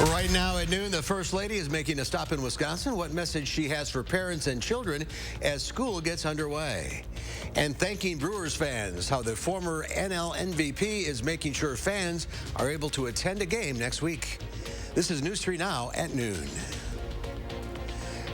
Right now at noon, the First Lady is making a stop in Wisconsin. What message she has for parents and children as school gets underway. And thanking Brewers fans, how the former NL MVP is making sure fans are able to attend a game next week. This is News 3 Now at noon.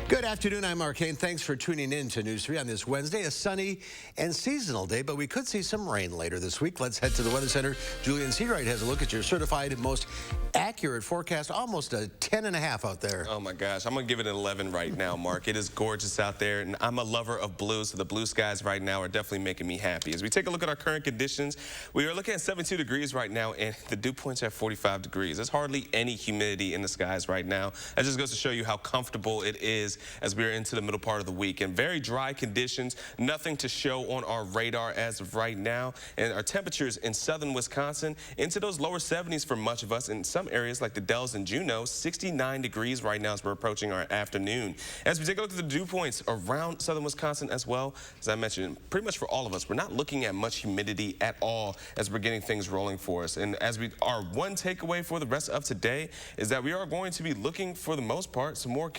Good afternoon, I'm Mark Kane. Thanks for tuning in to News 3 on this Wednesday, a sunny and seasonal day, but we could see some rain later this week. Let's head to the Weather Center. Julian Seawright has a look at your certified most accurate forecast, almost a 10.5 out there. Oh my gosh, I'm gonna give it an 11 right now, Mark. It is gorgeous out there, and I'm a lover of blue, so the blue skies right now are definitely making me happy. As we take a look at our current conditions, we are looking at 72 degrees right now, and the dew point's at 45 degrees. There's hardly any humidity in the skies right now. That just goes to show you how comfortable it is as we're into the middle part of the week. And very dry conditions, nothing to show on our radar as of right now. And our temperatures in southern Wisconsin into those lower 70s for much of us. In some areas like the Dells and Juneau, 69 degrees right now as we're approaching our afternoon. As we take a look at the dew points around southern Wisconsin as well, as I mentioned, pretty much for all of us, we're not looking at much humidity at all as we're getting things rolling for us. And as our one takeaway for the rest of today is that we are going to be looking, for the most part, some more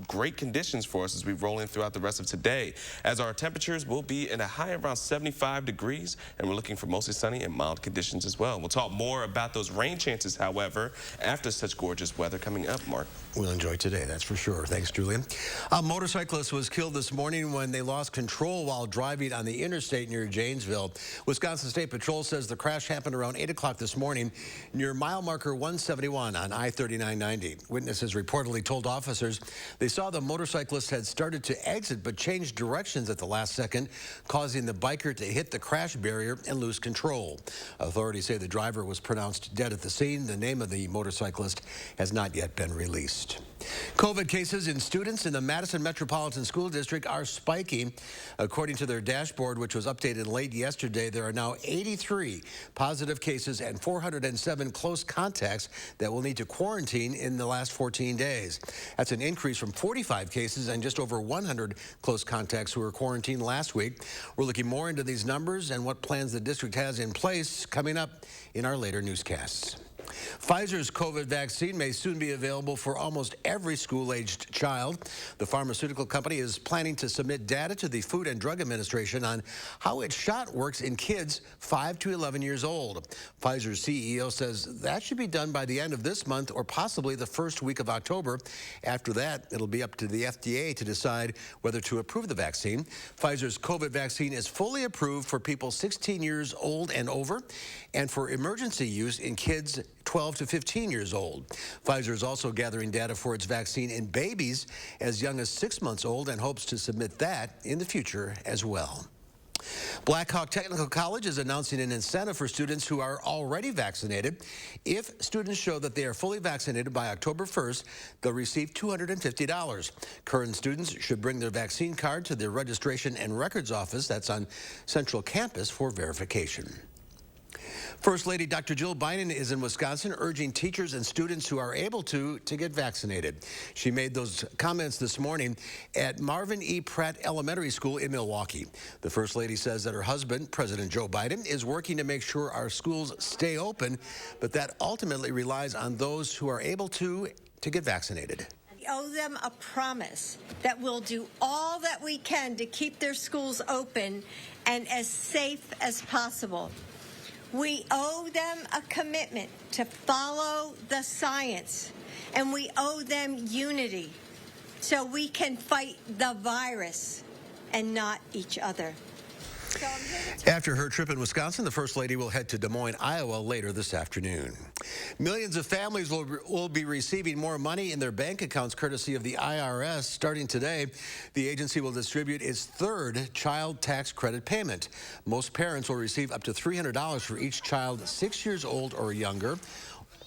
great conditions for us as we roll in throughout the rest of today, as our temperatures will be in a high around 75 degrees, and we're looking for mostly sunny and mild conditions as well. We'll talk more about those rain chances, however, after such gorgeous weather coming up, Mark. We'll enjoy today, that's for sure. Thanks, Julian. A motorcyclist was killed this morning when they lost control while driving on the interstate near Janesville. Wisconsin State Patrol says the crash happened around 8 o'clock this morning near mile marker 171 on I-3990. Witnesses reportedly told officers they saw the motorcyclist had started to exit but changed directions at the last second, causing the biker to hit the crash barrier and lose control. Authorities say the driver was pronounced dead at the scene. The name of the motorcyclist has not yet been released. COVID cases in students in the Madison Metropolitan School District are spiking. According to their dashboard, which was updated late yesterday, there are now 83 positive cases and 407 close contacts that will need to quarantine in the last 14 days. That's an increase from 45 cases and just over 100 close contacts who were quarantined last week. We're looking more into these numbers and what plans the district has in place coming up in our later newscasts. Pfizer's COVID vaccine may soon be available for almost every school-aged child. The pharmaceutical company is planning to submit data to the Food and Drug Administration on how its shot works in kids 5 to 11 years old. Pfizer's CEO says that should be done by the end of this month or possibly the first week of October. After that, it'll be up to the FDA to decide whether to approve the vaccine. Pfizer's COVID vaccine is fully approved for people 16 years old and over and for emergency use in kids 12 to 15 years old. Pfizer is also gathering data for its vaccine in babies as young as 6 months old and hopes to submit that in the future as well. Black Hawk Technical College is announcing an incentive for students who are already vaccinated. If students show that they are fully vaccinated by October 1st, they'll receive $250. Current students should bring their vaccine card to their registration and records office that's on Central Campus for verification. First Lady Dr. Jill Biden is in Wisconsin urging teachers and students who are able to get vaccinated. She made those comments this morning at Marvin E. Pratt Elementary School in Milwaukee. The First Lady says that her husband, President Joe Biden, is working to make sure our schools stay open, but that ultimately relies on those who are able to get vaccinated. We owe them a promise that we'll do all that we can to keep their schools open and as safe as possible. We owe them a commitment to follow the science, and we owe them unity so we can fight the virus and not each other. After her trip in Wisconsin, the First Lady will head to Des Moines, Iowa later this afternoon. Millions of families will be receiving more money in their bank accounts courtesy of the IRS. Starting today, the agency will distribute its third child tax credit payment. Most parents will receive up to $300 for each child 6 years old or younger,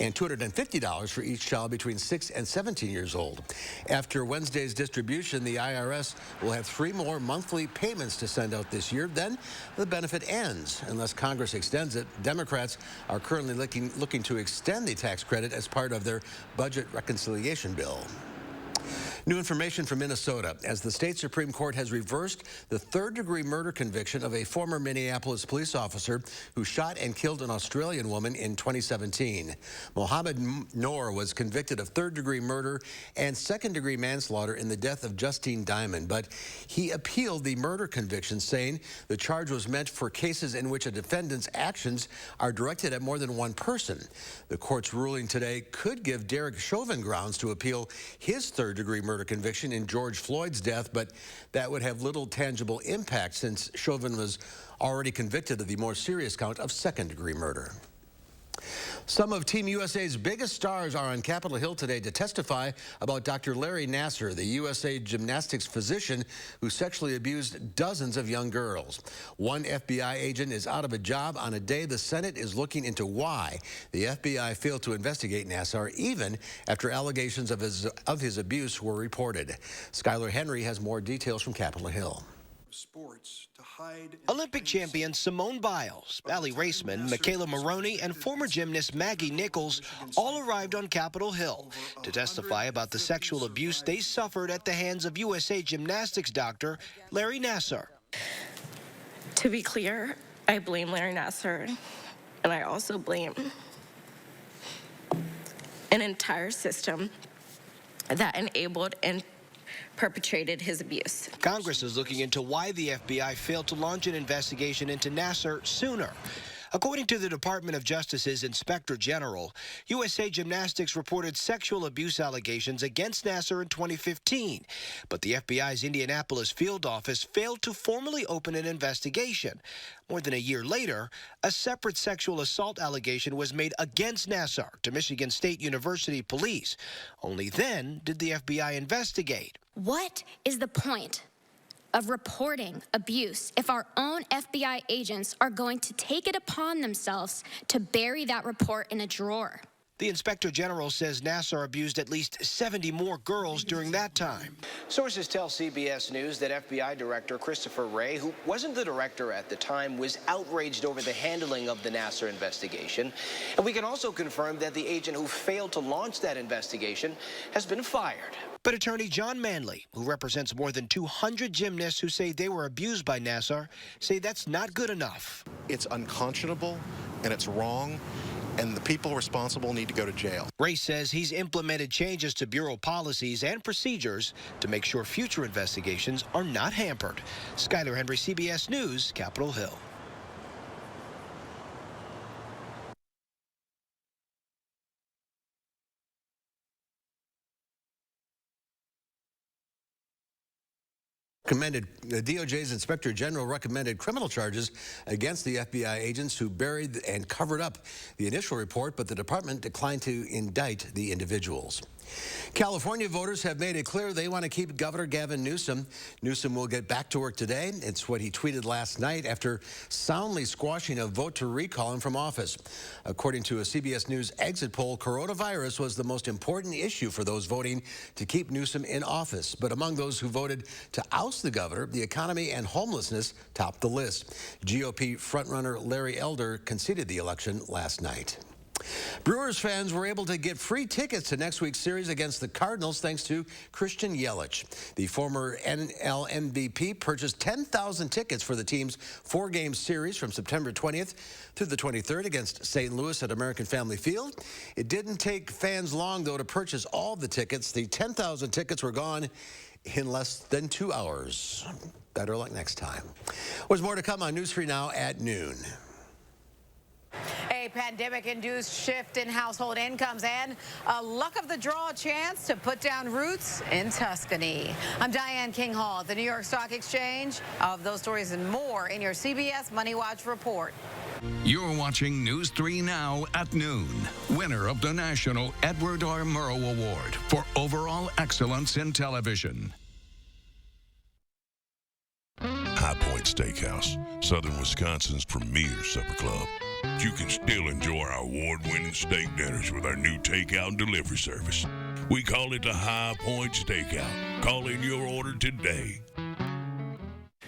and $250 for each child between 6 and 17 years old. After Wednesday's distribution, the IRS will have 3 more monthly payments to send out this year. Then the benefit ends unless Congress extends it. Democrats are currently looking to extend the tax credit as part of their budget reconciliation bill. New information from Minnesota as the state Supreme Court has reversed the third-degree murder conviction of a former Minneapolis police officer who shot and killed an Australian woman in 2017. Mohammed Noor was convicted of third-degree murder and second-degree manslaughter in the death of Justine Diamond, but he appealed the murder conviction, saying the charge was meant for cases in which a defendant's actions are directed at more than one person. The court's ruling today could give Derek Chauvin grounds to appeal his third-degree murder conviction in George Floyd's death, but that would have little tangible impact since Chauvin was already convicted of the more serious count of second-degree murder. Some of Team USA's biggest stars are on Capitol Hill today to testify about Dr. Larry Nassar, the USA gymnastics physician who sexually abused dozens of young girls. One FBI agent is out of a job on a day the Senate is looking into why the FBI failed to investigate Nassar even after allegations of his abuse were reported. Skylar Henry has more details from Capitol Hill. Olympic champion Simone Biles, Allie Raceman, Michaela Maroney, and former gymnast Maggie Nichols all arrived on Capitol Hill to testify about the sexual abuse they suffered at the hands of USA gymnastics doctor Larry Nassar. To be clear, I blame Larry Nassar, and I also blame an entire system that enabled and perpetrated his abuse. Congress is looking into why the FBI failed to launch an investigation into Nassar sooner. According to the Department of Justice's Inspector General, USA Gymnastics reported sexual abuse allegations against Nassar in 2015, but the FBI's Indianapolis field office failed to formally open an investigation. More than a year later, a separate sexual assault allegation was made against Nassar to Michigan State University police. Only then did the FBI investigate. What is the point of reporting abuse if our own FBI agents are going to take it upon themselves to bury that report in a drawer? The Inspector General says Nassar abused at least 70 more girls during that time. Sources tell CBS News that FBI Director Christopher Wray, who wasn't the director at the time, was outraged over the handling of the Nassar investigation. And we can also confirm that the agent who failed to launch that investigation has been fired. But attorney John Manley, who represents more than 200 gymnasts who say they were abused by Nassar, say that's not good enough. It's unconscionable and it's wrong, and the people responsible need to go to jail. Ray says he's implemented changes to bureau policies and procedures to make sure future investigations are not hampered. Skylar Henry, CBS News, Capitol Hill. The DOJ's Inspector General recommended criminal charges against the FBI agents who buried and covered up the initial report, but the department declined to indict the individuals. California voters have made it clear they want to keep Governor Gavin Newsom. Newsom will get back to work today. It's what he tweeted last night after soundly squashing a vote to recall him from office. According to a CBS News exit poll, coronavirus was the most important issue for those voting to keep Newsom in office. But among those who voted to oust the governor, the economy and homelessness topped the list. GOP frontrunner Larry Elder conceded the election last night. Brewers fans were able to get free tickets to next week's series against the Cardinals thanks to Christian Yelich. The former NL MVP purchased 10,000 tickets for the team's four-game series from September 20th through the 23rd against St. Louis at American Family Field. It didn't take fans long, though, to purchase all the tickets. The 10,000 tickets were gone in less than 2 hours. Better luck next time. There's more to come on News 3 Now at noon. A pandemic-induced shift in household incomes and a luck of the draw chance to put down roots in Tuscany. I'm Diane King Hall at the New York Stock Exchange. Of those stories and more in your CBS Money Watch report. You're watching News 3 Now at noon. Winner of the National Edward R. Murrow Award for overall excellence in television. High Point Steakhouse, Southern Wisconsin's premier supper club. You can still enjoy our award-winning steak dinners with our new takeout and delivery service. We call it the High Point Steakout. Call in your order today.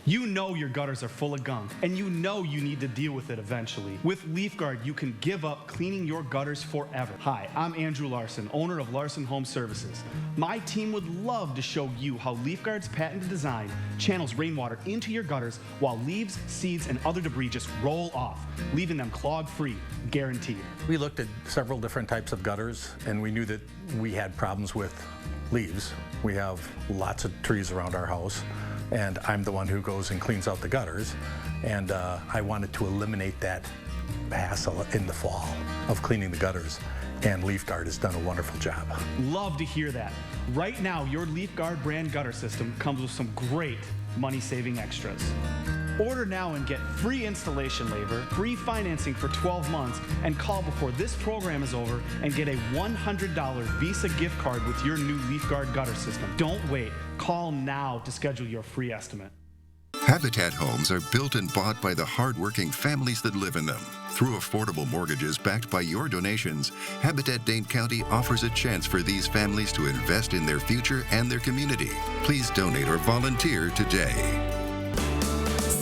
You know your gutters are full of gunk, and you know you need to deal with it eventually. With LeafGuard, you can give up cleaning your gutters forever. Hi, I'm Andrew Larson, owner of Larson Home Services. My team would love to show you how LeafGuard's patented design channels rainwater into your gutters while leaves, seeds, and other debris just roll off, leaving them clog-free, guaranteed. We looked at several different types of gutters, and we knew that we had problems with leaves. We have lots of trees around our house, and I'm the one who goes and cleans out the gutters, and I wanted to eliminate that hassle in the fall of cleaning the gutters, and LeafGuard has done a wonderful job. Love to hear that. Right now, your LeafGuard brand gutter system comes with some great money-saving extras. Order now and get free installation labor, free financing for 12 months, and call before this program is over and get a $100 Visa gift card with your new LeafGuard gutter system. Don't wait. Call now to schedule your free estimate. Habitat homes are built and bought by the hardworking families that live in them. Through affordable mortgages backed by your donations, Habitat Dane County offers a chance for these families to invest in their future and their community. Please donate or volunteer today.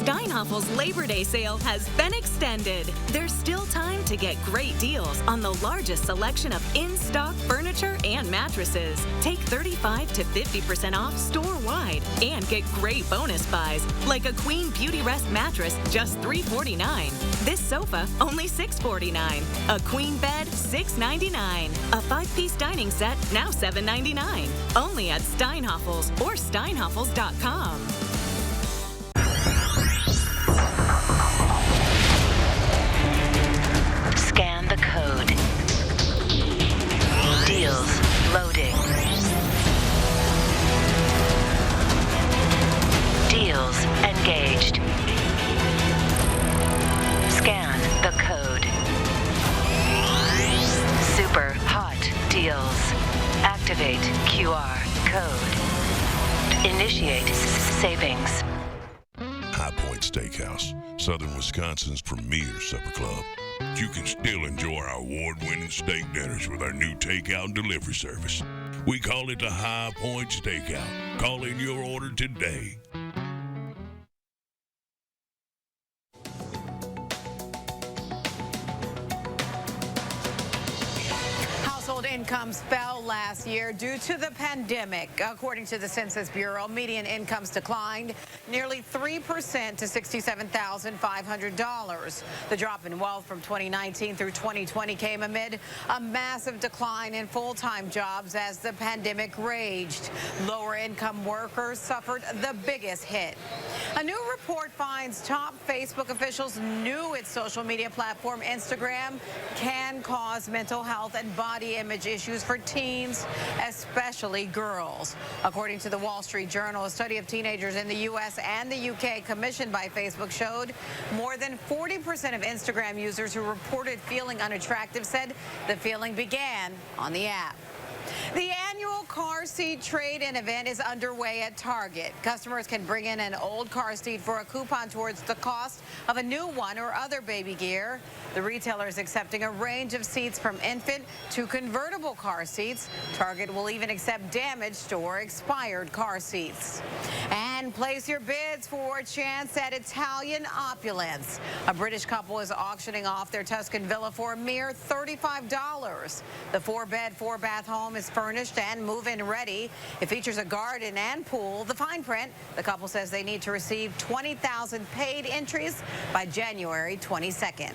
Steinhoffel's Labor Day sale has been extended. There's still time to get great deals on the largest selection of in-stock furniture and mattresses. Take 35 to 50% off store-wide and get great bonus buys like a Queen Beauty Rest mattress, just $349. This sofa, only $649. A queen bed, $699. A 5-piece dining set, now $799. Only at Steinhoffel's or steinhoffels.com. Scan the code. Deals loading. Deals engaged. Scan the code. Super hot deals. Activate QR code. Initiate savings. High Point Steakhouse, Southern Wisconsin's premier supper club. You can still enjoy our award-winning steak dinners with our new takeout and delivery service. We call it the High Point Steakout. Call in your order today. Household incomes fell last year due to the pandemic. According to the Census Bureau, median incomes declined nearly 3% to $67,500. The drop in wealth from 2019 through 2020 came amid a massive decline in full-time jobs as the pandemic raged. Lower-income workers suffered the biggest hit. A new report finds top Facebook officials knew its social media platform, Instagram, can cause mental health and body image issues for teens, especially girls. According to the Wall Street Journal, a study of teenagers in the U.S. and the UK commissioned by Facebook showed more than 40% of Instagram users who reported feeling unattractive said the feeling began on the app. The annual car seat trade-in event is underway at Target. Customers can bring in an old car seat for a coupon towards the cost of a new one or other baby gear. The retailer is accepting a range of seats from infant to convertible car seats. Target will even accept damaged or expired car seats. And place your bids for a chance at Italian opulence. A British couple is auctioning off their Tuscan villa for a mere $35. The 4-bed, 4-bath home is furnished and move-in ready. It features a garden and pool. The fine print, the couple says they need to receive 20,000 paid entries by January 22nd.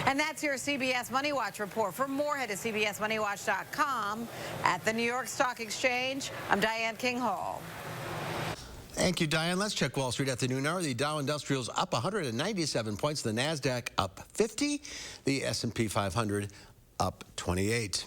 And that's your CBS Money Watch report. For more, head to cbsmoneywatch.com. At the New York Stock Exchange, I'm Diane King Hall. Thank you, Diane. Let's check Wall Street at the noon hour. The Dow Industrial's up 197 points. The NASDAQ up 50. The S&P 500 up 28.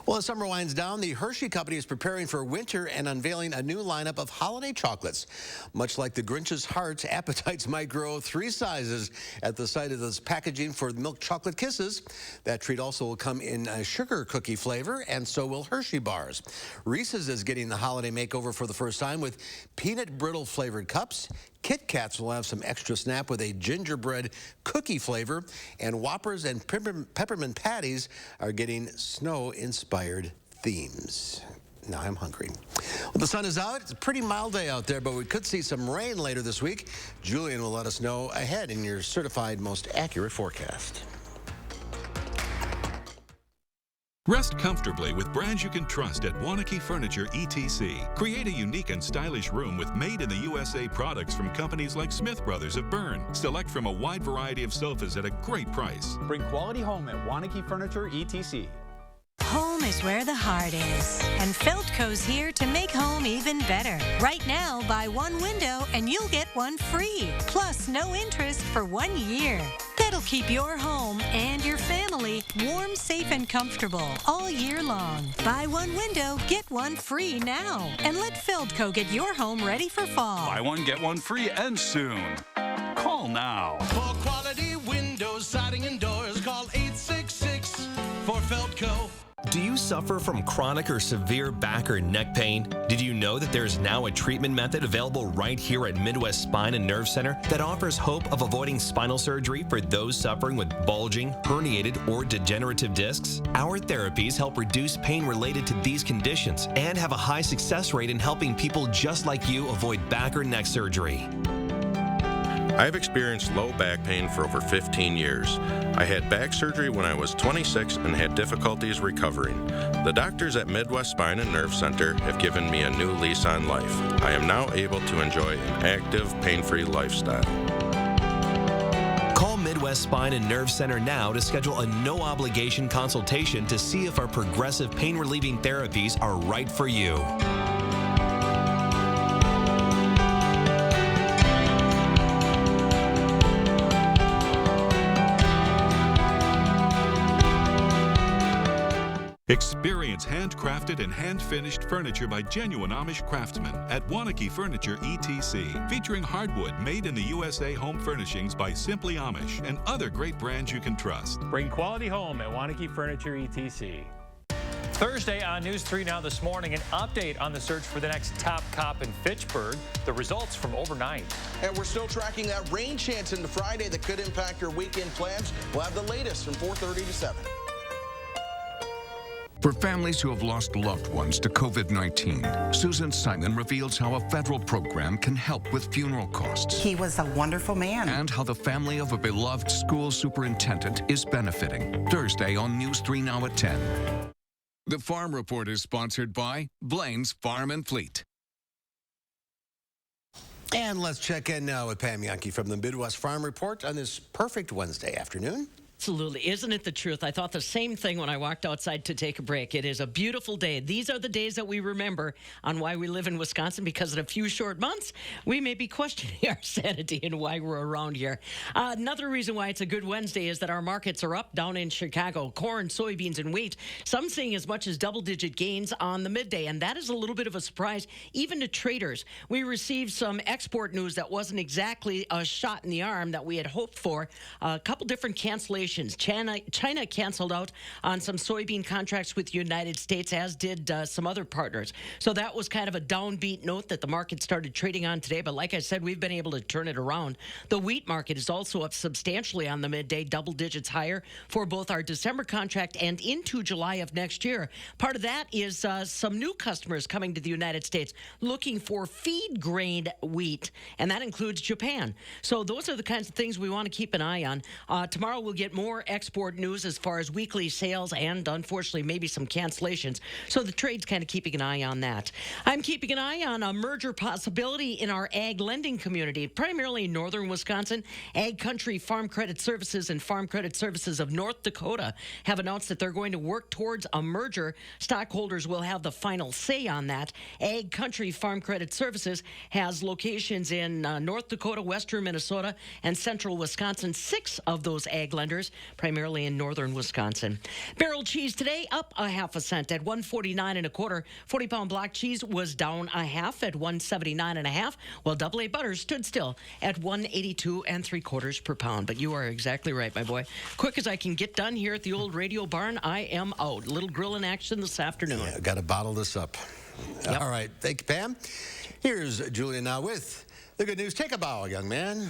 Well, as summer winds down, the Hershey Company is preparing for winter and unveiling a new lineup of holiday chocolates. Much like the Grinch's heart, appetites might grow 3 sizes at the sight of this packaging for milk chocolate kisses. That treat also will come in a sugar cookie flavor, and so will Hershey bars. Reese's is getting the holiday makeover for the first time with peanut brittle flavored cups. Kit Kats will have some extra snap with a gingerbread cookie flavor, and Whoppers and peppermint patties are getting snow-inspired themes. Now I'm hungry. Well, the sun is out. It's a pretty mild day out there, but we could see some rain later this week. Julian will let us know ahead in your certified most accurate forecast. Rest comfortably with brands you can trust at Wanakee Furniture ETC. Create a unique and stylish room with made-in-the-USA products from companies like Smith Brothers of Bern. Select from a wide variety of sofas at a great price. Bring quality home at Wanakee Furniture ETC. Home is where the heart is, and Feldco's here to make home even better. Right now, buy one window and you'll get one free, plus no interest for 1 year. That'll keep your home and your family warm, safe, and comfortable all year long. Buy one window, get one free now, and let Feldco get your home ready for fall. Buy one, get one free, and soon. Call now. For quality windows, siding, and doors, call 866 for Feldco. Do you suffer from chronic or severe back or neck pain? Did you know that there's now a treatment method available right here at Midwest Spine and Nerve Center that offers hope of avoiding spinal surgery for those suffering with bulging, herniated, or degenerative discs? Our therapies help reduce pain related to these conditions and have a high success rate in helping people just like you avoid back or neck surgery. I've experienced low back pain for over 15 years. I had back surgery when I was 26 and had difficulties recovering. The doctors at Midwest Spine and Nerve Center have given me a new lease on life. I am now able to enjoy an active, pain-free lifestyle. Call Midwest Spine and Nerve Center now to schedule a no-obligation consultation to see if our progressive pain-relieving therapies are right for you. Experience handcrafted and hand-finished furniture by genuine Amish craftsmen at Wanakee Furniture ETC, featuring hardwood made in the USA home furnishings by Simply Amish and other great brands you can trust. Bring quality home at Wanakee Furniture ETC. Thursday on News 3 Now this morning, an update on the search for the next top cop in Fitchburg. The results from overnight. And we're still tracking that rain chance into Friday that could impact your weekend plans. We'll have the latest from 4:30 to 7. For families who have lost loved ones to COVID-19, Susan Simon reveals how a federal program can help with funeral costs. He was a wonderful man. And how the family of a beloved school superintendent is benefiting. Thursday on News 3 Now at 10. The Farm Report is sponsored by Blain's Farm and Fleet. And let's check in now with Pam Yankee from the Midwest Farm Report on this perfect Wednesday afternoon. Absolutely. Isn't it the truth? I thought the same thing when I walked outside to take a break. It is a beautiful day. These are the days that we remember on why we live in Wisconsin, because in a few short months, we may be questioning our sanity and why we're around here. Another reason why it's a good Wednesday is that our markets are up down in Chicago. Corn, soybeans, and wheat, some seeing as much as double-digit gains on the midday, and that is a little bit of a surprise even to traders. We received some export news that wasn't exactly a shot in the arm that we had hoped for. A couple different cancellations. China canceled out on some soybean contracts with the United States, as did some other partners. So that was kind of a downbeat note that the market started trading on today. But like I said, we've been able to turn it around. The wheat market is also up substantially on the midday, double digits higher for both our December contract and into July of next year. Part of that is some new customers coming to the United States looking for feed grade wheat, and that includes Japan. So those are the kinds of things we want to keep an eye on. Tomorrow we'll get more export news as far as weekly sales and, unfortunately, maybe some cancellations. So the trade's kind of keeping an eye on that. I'm keeping an eye on a merger possibility in our ag lending community, primarily in northern Wisconsin. Ag Country Farm Credit Services and Farm Credit Services of North Dakota have announced that they're going to work towards a merger. Stockholders will have the final say on that. Ag Country Farm Credit Services has locations in North Dakota, western Minnesota, and central Wisconsin. 6 of those ag lenders, primarily in northern Wisconsin. Barrel cheese today up a half a cent at $1.49 1/4. 40-pound block cheese was down a half at $1.79 1/2, while double A butter stood still at $1.82 3/4 per pound. But you are exactly right, my boy. Quick as I can get done here at the old radio barn, I am out. Little grilling action this afternoon. Yeah, got to bottle this up. Yep. All right. Thank you, Pam. Here's Julia now with The good news, take a bow, young man.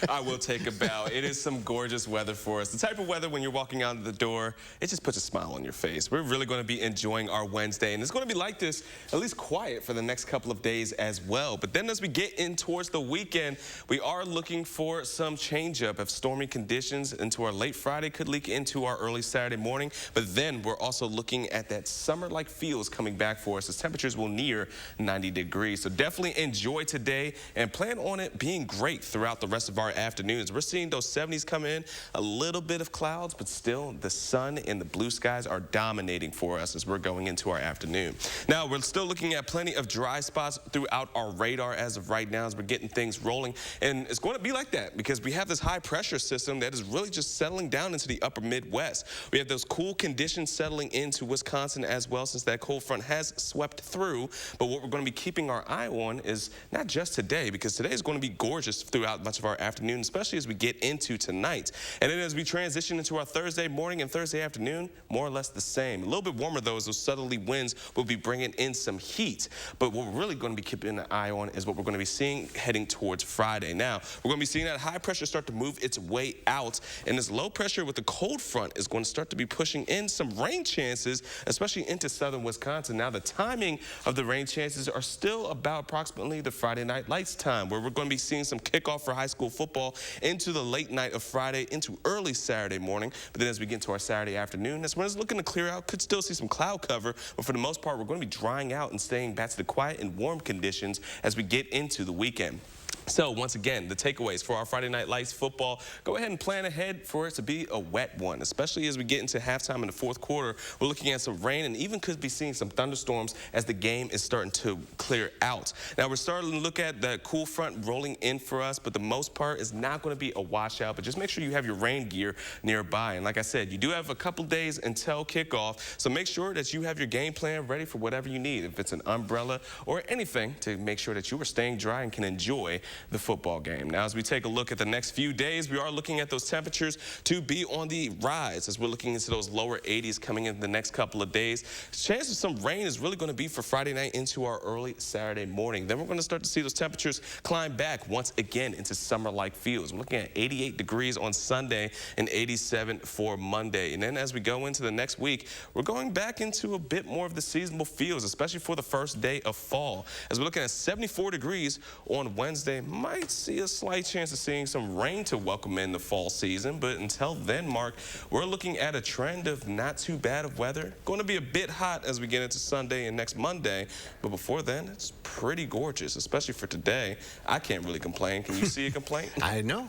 I will take a bow. It is some gorgeous weather for us. The type of weather when you're walking out the door, it just puts a smile on your face. We're really going to be enjoying our Wednesday, and it's going to be like this, at least quiet for the next couple of days as well. But then as we get in towards the weekend, we are looking for some change-up of stormy conditions into our late Friday, could leak into our early Saturday morning. But then we're also looking at that summer-like feels coming back for us as temperatures will near 90 degrees. So definitely enjoy today and plan on it being great throughout the rest of our afternoons. We're seeing those 70s come in, a little bit of clouds, but still the sun and the blue skies are dominating for us as we're going into our afternoon. Now, we're still looking at plenty of dry spots throughout our radar as of right now as we're getting things rolling. And it's going to be like that because we have this high pressure system that is really just settling down into the upper Midwest. We have those cool conditions settling into Wisconsin as well since that cold front has swept through. But what we're going to be keeping our eye on is not just today, because today is going to be gorgeous throughout much of our afternoon, especially as we get into tonight. And then as we transition into our Thursday morning and Thursday afternoon, more or less the same. A little bit warmer though, as those southerly winds will be bringing in some heat. But what we're really going to be keeping an eye on is what we're going to be seeing heading towards Friday. Now, we're going to be seeing that high pressure start to move its way out, and this low pressure with the cold front is going to start to be pushing in some rain chances, especially into southern Wisconsin. Now, the timing of the rain chances are still about approximately the Friday night lights time, where we're going to be seeing some kickoff for high school football into the late night of Friday into early Saturday morning. But then as we get into our Saturday afternoon, that's when it's looking to clear out. Could still see some cloud cover, but for the most part, we're going to be drying out and staying back to the quiet and warm conditions as we get into the weekend. So once again, the takeaways for our Friday Night Lights football, go ahead and plan ahead for it to be a wet one, especially as we get into halftime in the fourth quarter. We're looking at some rain and even could be seeing some thunderstorms as the game is starting to clear out. Now we're starting to look at the cool front rolling in for us, but the most part is not going to be a washout, but just make sure you have your rain gear nearby. And like I said, you do have a couple days until kickoff, so make sure that you have your game plan ready for whatever you need, if it's an umbrella or anything, to make sure that you are staying dry and can enjoy the football game. Now, as we take a look at the next few days, we are looking at those temperatures to be on the rise as we're looking into those lower 80s coming in the next couple of days. Chance of some rain is really going to be for Friday night into our early Saturday morning. Then we're going to start to see those temperatures climb back once again into summer-like feels. We're looking at 88 degrees on Sunday and 87 for Monday. And then as we go into the next week, we're going back into a bit more of the seasonal feels, especially for the first day of fall. As we're looking at 74 degrees on Wednesday, might see a slight chance of seeing some rain to welcome in the fall season. But until then, Mark, we're looking at a trend of not too bad of weather. Going to be a bit hot as we get into Sunday and next Monday. But before then, it's pretty gorgeous, especially for today. I can't really complain. Can you see a complaint? I know.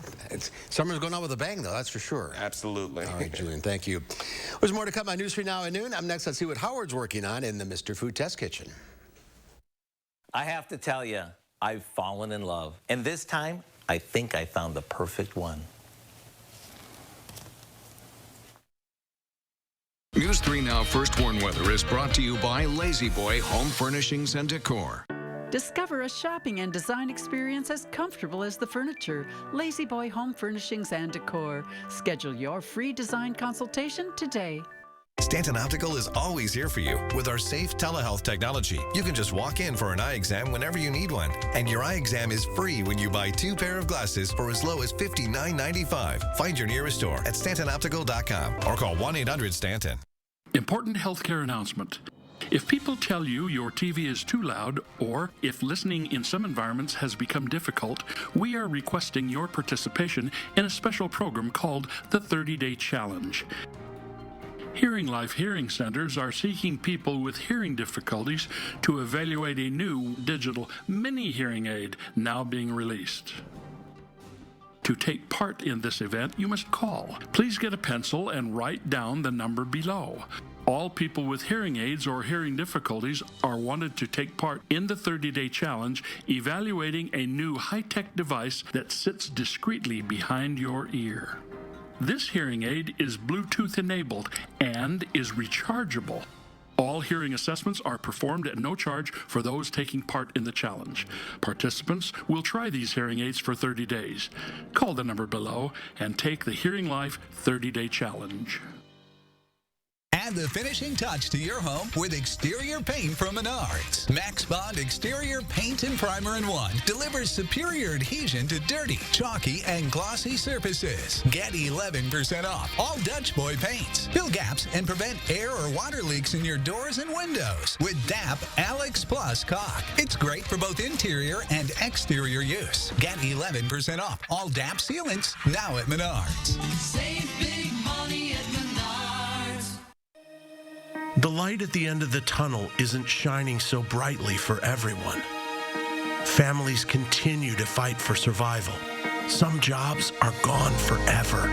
Summer's going on with a bang, though. That's for sure. Absolutely. All right, Julian, thank you. There's more to come on News 3 Now at noon. Up next, let's see what Howard's working on in the Mr. Food Test Kitchen. I have to tell you, I've fallen in love. And this time, I think I found the perfect one. News 3 Now First Warn Weather is brought to you by Lazy Boy Home Furnishings and Decor. Discover a shopping and design experience as comfortable as the furniture. Lazy Boy Home Furnishings and Decor. Schedule your free design consultation today. Stanton Optical is always here for you with our safe telehealth technology. You can just walk in for an eye exam whenever you need one. And your eye exam is free when you buy 2 pair of glasses for as low as $59.95. Find your nearest store at StantonOptical.com or call 1-800-STANTON. Important healthcare announcement. If people tell you your TV is too loud, or if listening in some environments has become difficult, we are requesting your participation in a special program called the 30-Day Challenge. Hearing Life Hearing Centers are seeking people with hearing difficulties to evaluate a new digital mini hearing aid now being released. To take part in this event, you must call. Please get a pencil and write down the number below. All people with hearing aids or hearing difficulties are wanted to take part in the 30-Day Challenge, evaluating a new high-tech device that sits discreetly behind your ear. This hearing aid is Bluetooth enabled and is rechargeable. All hearing assessments are performed at no charge for those taking part in the challenge. Participants will try these hearing aids for 30 days. Call the number below and take the Hearing Life 30-Day Challenge. Add the finishing touch to your home with exterior paint from Menards. Max Bond Exterior Paint and Primer in One delivers superior adhesion to dirty, chalky, and glossy surfaces. Get 11% off all Dutch Boy paints. Fill gaps and prevent air or water leaks in your doors and windows with DAP Alex Plus caulk. It's great for both interior and exterior use. Get 11% off all DAP sealants now at Menards. Save big money at Menards. The light at the end of the tunnel isn't shining so brightly for everyone. Families continue to fight for survival. Some jobs are gone forever.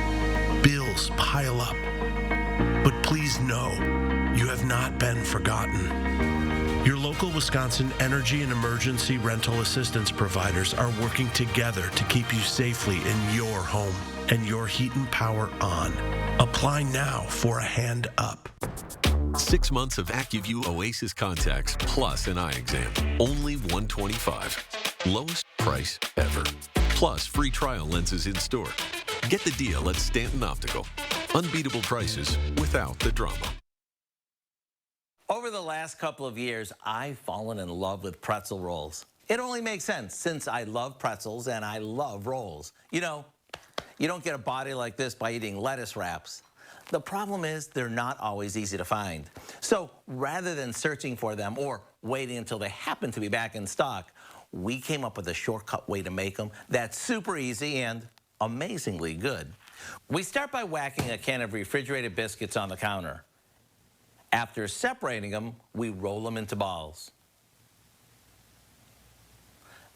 Bills pile up. But please know, you have not been forgotten. Your local Wisconsin energy and emergency rental assistance providers are working together to keep you safely in your home and your heat and power on. Apply now for a hand up. 6 months of AccuView Oasis contacts plus an eye exam. Only $125. Lowest price ever. Plus free trial lenses in store. Get the deal at Stanton Optical. Unbeatable prices without the drama. Over the last couple of years, I've fallen in love with pretzel rolls. It only makes sense since I love pretzels and I love rolls. You know, you don't get a body like this by eating lettuce wraps. The problem is they're not always easy to find. So rather than searching for them or waiting until they happen to be back in stock, we came up with a shortcut way to make them that's super easy and amazingly good. We start by whacking a can of refrigerated biscuits on the counter. After separating them, we roll them into balls.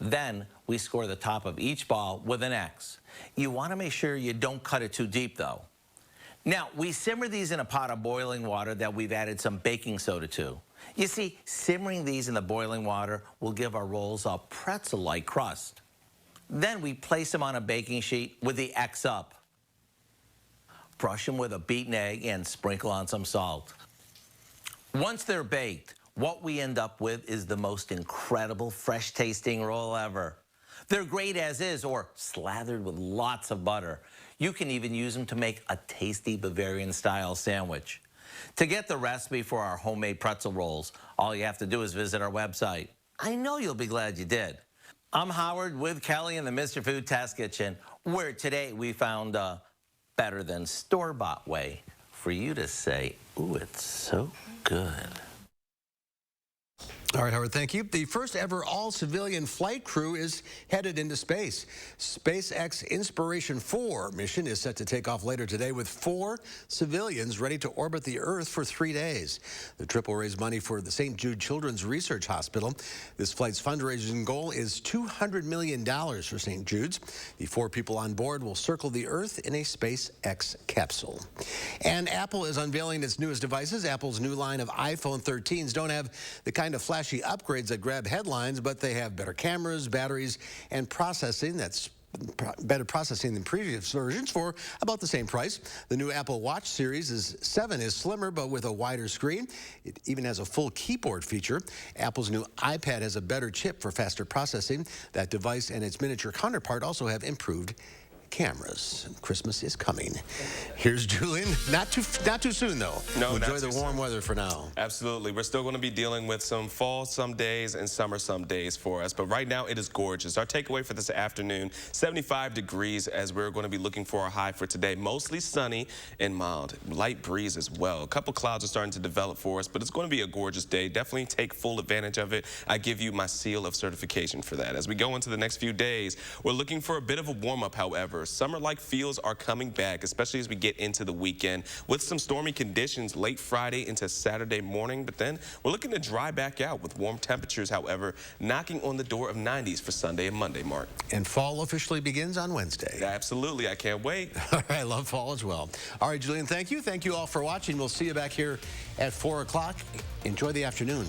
Then we score the top of each ball with an X. You want to make sure you don't cut it too deep though. Now, we simmer these in a pot of boiling water that we've added some baking soda to. You see, simmering these in the boiling water will give our rolls a pretzel-like crust. Then we place them on a baking sheet with the X up. Brush them with a beaten egg and sprinkle on some salt. Once they're baked, what we end up with is the most incredible fresh-tasting roll ever. They're great as is or slathered with lots of butter. You can even use them to make a tasty Bavarian-style sandwich. To get the recipe for our homemade pretzel rolls, all you have to do is visit our website. I know you'll be glad you did. I'm Howard with Kelly in the Mr. Food Test Kitchen, where today we found a better than store-bought way for you to say, ooh, it's so good. All right, Howard, thank you. The first ever all-civilian flight crew is headed into space. SpaceX Inspiration 4 mission is set to take off later today with 4 civilians ready to orbit the Earth for 3 days. The trip will raise money for the St. Jude Children's Research Hospital. This flight's fundraising goal is $200 million for St. Jude's. The 4 people on board will circle the Earth in a SpaceX capsule. And Apple is unveiling its newest devices. Apple's new line of iPhone 13s don't have the kind of flashy upgrades that grab headlines, but they have better cameras, batteries, and processing that's better processing than previous versions for about the same price. The new Apple Watch Series 7 is slimmer but with a wider screen. It even has a full keyboard feature. Apple's new iPad has a better chip for faster processing. That device and its miniature counterpart also have improved cameras. Christmas is coming. Here's Julian. Not too soon though. No, enjoy the warm weather for now. Absolutely. We're still going to be dealing with some fall some days and summer some days for us. But right now it is gorgeous. Our takeaway for this afternoon, 75 degrees as we're going to be looking for a high for today. Mostly sunny and mild. Light breeze as well. A couple clouds are starting to develop for us, but it's going to be a gorgeous day. Definitely take full advantage of it. I give you my seal of certification for that. As we go into the next few days, we're looking for a bit of a warm up, however. Summer-like feels are coming back, especially as we get into the weekend with some stormy conditions late Friday into Saturday morning. But then we're looking to dry back out with warm temperatures, however, knocking on the door of 90s for Sunday and Monday, Mark. And fall officially begins on Wednesday. Absolutely. I can't wait. All right. I love fall as well. All right, Julian, thank you. Thank you all for watching. We'll see you back here at 4 o'clock. Enjoy the afternoon.